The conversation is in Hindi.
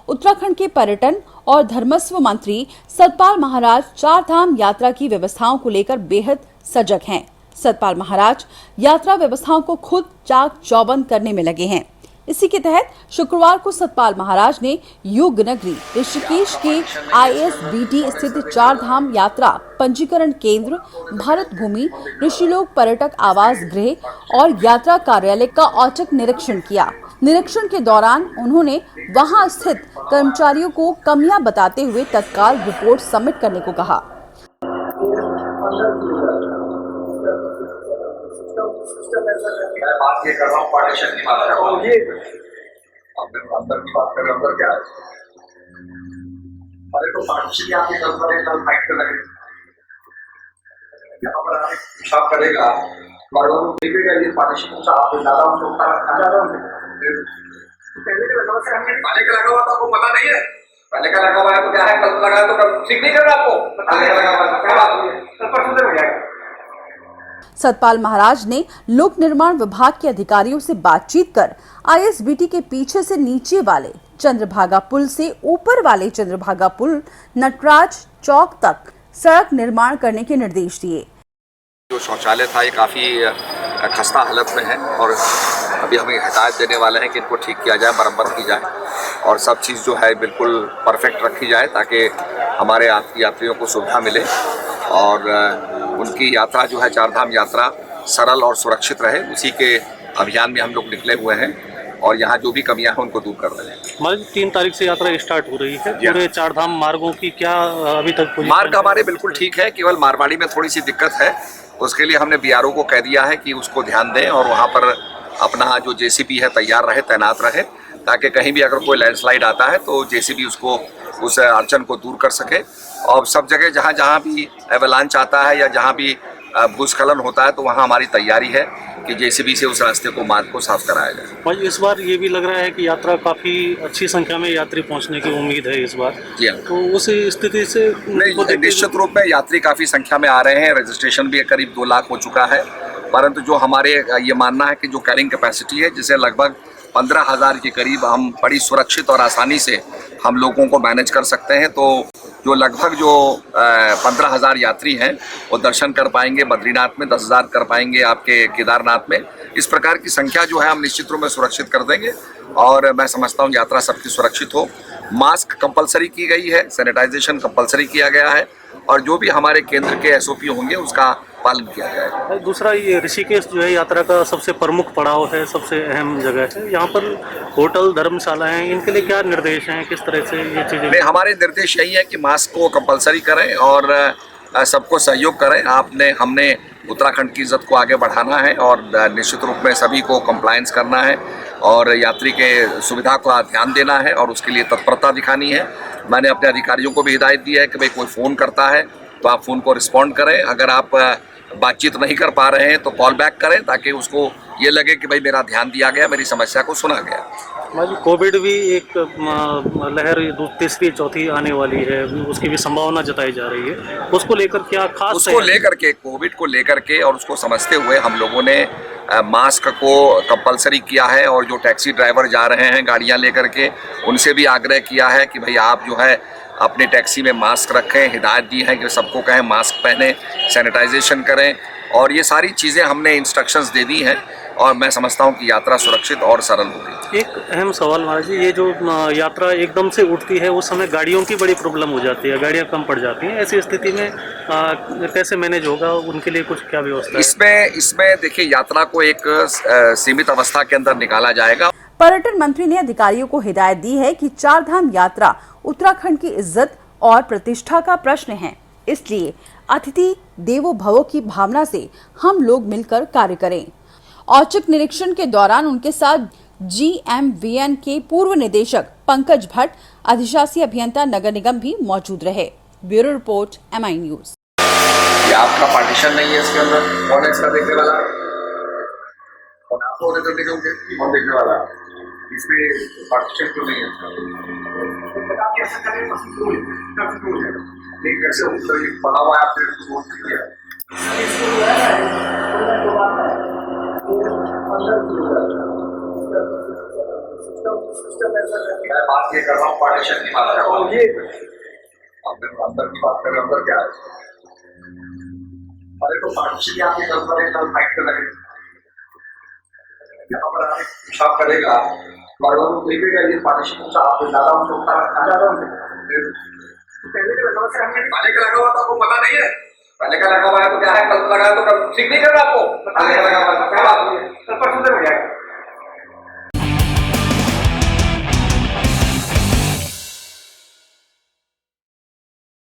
उत्तराखंड के पर्यटन और धर्मस्व मंत्री सतपाल महाराज चारधाम यात्रा की व्यवस्थाओं को लेकर बेहद सजग हैं। सतपाल महाराज यात्रा व्यवस्थाओं को खुद चाक चौबंद करने में लगे हैं। इसी के तहत शुक्रवार को सतपाल महाराज ने योग नगरी ऋषिकेश के ISBT स्थित चारधाम यात्रा पंजीकरण केंद्र, भारत भूमि, ऋषिलोक पर्यटक आवास गृह और यात्रा कार्यालय का औचक निरीक्षण किया। निरीक्षण के दौरान उन्होंने वहां स्थित कर्मचारियों को कमियां बताते हुए तत्काल रिपोर्ट सबमिट करने को कहा। मैं बात ये कर रहा हूँ, पार्टीशन की बात कर रहा हूँ। ये अंदर की बात कर रहे हैं, अंदर क्या है? अरे तो पार्टीशन आपके कल पर एक कल फाइट कर लगे, यहाँ पर आके पेशाब करेगा और वो देखेगा ये पार्टीशन को आप ज्यादा उनको पहले का लगा हुआ था, आपको पता नहीं है? पहले का लगा हुआ है तो क्या है, कल लगा तो कल ठीक नहीं कर रहा आपको पता नहीं लगा हुआ क्या बात हुई, कल परसों से हो जाएगा। सतपाल महाराज ने लोक निर्माण विभाग के अधिकारियों से बातचीत कर ISBT के पीछे से नीचे वाले चंद्रभागा पुल से ऊपर वाले चंद्रभागा पुल नटराज चौक तक सड़क निर्माण करने के निर्देश दिए। जो शौचालय था ये काफ़ी खस्ता हालत में है और अभी हमें हिदायत देने वाले हैं कि इनको ठीक किया जाए, मरम्मत की जाए और सब चीज़ जो है बिल्कुल परफेक्ट रखी जाए ताकि हमारे यात्रियों को सुविधा मिले और उनकी यात्रा जो है चारधाम यात्रा सरल और सुरक्षित रहे। उसी के अभियान में हम लोग निकले हुए हैं और यहाँ जो भी कमियां हैं उनको दूर कर रहे हैं। हमारी 3 तारीख से यात्रा स्टार्ट हो रही है। पूरे चारधाम मार्गों की क्या अभी तक मार्ग हमारे बिल्कुल ठीक है, केवल मारवाड़ी में थोड़ी सी दिक्कत है। उसके लिए हमने BRO को कह दिया है कि उसको ध्यान दें और वहाँ पर अपना जो JCB है तैयार रहे, तैनात रहे ताकि कहीं भी अगर कोई लैंडस्लाइड आता है तो JCB उसको उस अड़चन को दूर कर सके। और सब जगह जहाँ जहाँ भी एवलांच आता है या जहाँ भी भूस्खलन होता है तो वहाँ हमारी तैयारी है कि JCB से उस रास्ते को मार्ग को साफ कराया जाए। भाई इस बार ये भी लग रहा है कि यात्रा काफ़ी अच्छी संख्या में यात्री पहुँचने की उम्मीद है इस बार। जी हाँ। तो उस स्थिति से निश्चित रूप में यात्री काफ़ी संख्या में आ रहे हैं। रजिस्ट्रेशन भी करीब 2 लाख हो चुका है, परंतु जो हमारे ये मानना है कि जो कैरिंग कैपेसिटी है जिसे लगभग 15,000 के करीब हम बड़ी सुरक्षित और आसानी से हम लोगों को मैनेज कर सकते हैं। तो जो लगभग जो 15,000 यात्री हैं वो दर्शन कर पाएंगे बद्रीनाथ में, 10,000 कर पाएंगे आपके केदारनाथ में। इस प्रकार की संख्या जो है हम निश्चित रूप में सुरक्षित कर देंगे और मैं समझता हूँ यात्रा सबकी सुरक्षित हो। मास्क कंपलसरी की गई है, सैनिटाइजेशन कंपलसरी किया गया है और जो भी हमारे केंद्र के SOP होंगे उसका पालन किया जाएगा। दूसरा ये ऋषिकेश जो है यात्रा का सबसे प्रमुख पड़ाव है, सबसे अहम जगह है। यहाँ पर होटल धर्मशालाएं, इनके लिए क्या निर्देश हैं, किस तरह से ये चीज़ें? हमारे निर्देश यही है कि मास्क को कंपलसरी करें और सबको सहयोग करें। हमने उत्तराखंड की इज्जत को आगे बढ़ाना है और निश्चित रूप में सभी को कंप्लायंस करना है और यात्री के सुविधा का ध्यान देना है और उसके लिए तत्परता दिखानी है। मैंने अपने अधिकारियों को भी हिदायत दी है कि भाई कोई फ़ोन करता है तो आप फ़ोन को रिस्पॉन्ड करें। अगर आप बातचीत नहीं कर पा रहे हैं तो कॉल बैक करें ताकि उसको ये लगे कि भाई मेरा ध्यान दिया गया, मेरी समस्या को सुना गया। कोविड भी एक लहर 3री 4थी आने वाली है, उसकी भी संभावना जताई जा रही है। उसको लेकर क्या खास उसको लेकर के कोविड को लेकर के और उसको समझते हुए हम लोगों ने मास्क को कंपलसरी किया है और जो टैक्सी ड्राइवर जा रहे हैं गाड़ियां लेकर के उनसे भी आग्रह किया है कि भाई आप जो है अपने टैक्सी में मास्क रखें। हिदायत दी है कि सबको कहें मास्क पहने, सैनिटाइजेशन करें और ये सारी चीज़ें हमने इंस्ट्रक्शंस दे दी हैं और मैं समझता हूँ कि यात्रा सुरक्षित और सरल होगी। एक अहम सवाल महाराज जी, ये जो यात्रा एकदम से उठती है उस समय गाड़ियों की बड़ी प्रॉब्लम हो जाती है, गाड़ियाँ कम पड़ जाती हैं। ऐसी स्थिति में कैसे मैनेज होगा, उनके लिए कुछ क्या व्यवस्था है? इसमें देखिए यात्रा को एक सीमित अवस्था के अंदर निकाला जाएगा। पर्यटन मंत्री ने अधिकारियों को हिदायत दी है कि चारधाम यात्रा उत्तराखंड की इज्जत और प्रतिष्ठा का प्रश्न है, इसलिए अतिथि देवो भव की भावना से हम लोग मिलकर कार्य करें। औचक निरीक्षण के दौरान उनके साथ GMVN के पूर्व निदेशक पंकज भट्ट, अधिशासी अभियंता नगर निगम भी मौजूद रहे। Bureau report MI news. ये आपका पार्टीशन नहीं है, इसके अंदर कौन है इसका देखने वाला? और आप लोग कौन देखने वाला? इसमें पार्टीशन क्यों नहीं है? आप कैसे करें? नहीं कैसे पढ़ा हुआ है आपने तो किया अंदर मैं बात ये कर रहा हूँ पार्टीशन की बात कर रहा हूँ। ये अंदर की बात कर रहे अंदर क्या है? अरे तो पार्टीशन आपके घर पर एक फाइट कर लगे यहाँ पर आके पेशाब करेगा मरवा को देखेगा ये पार्टीशन से आप ज्यादा उनको पहले का लगा हुआ था आपको पता नहीं है? पहले का लगा हुआ है तो क्या है? कल लगा है तो कल ठीक नहीं कर रहा आपको?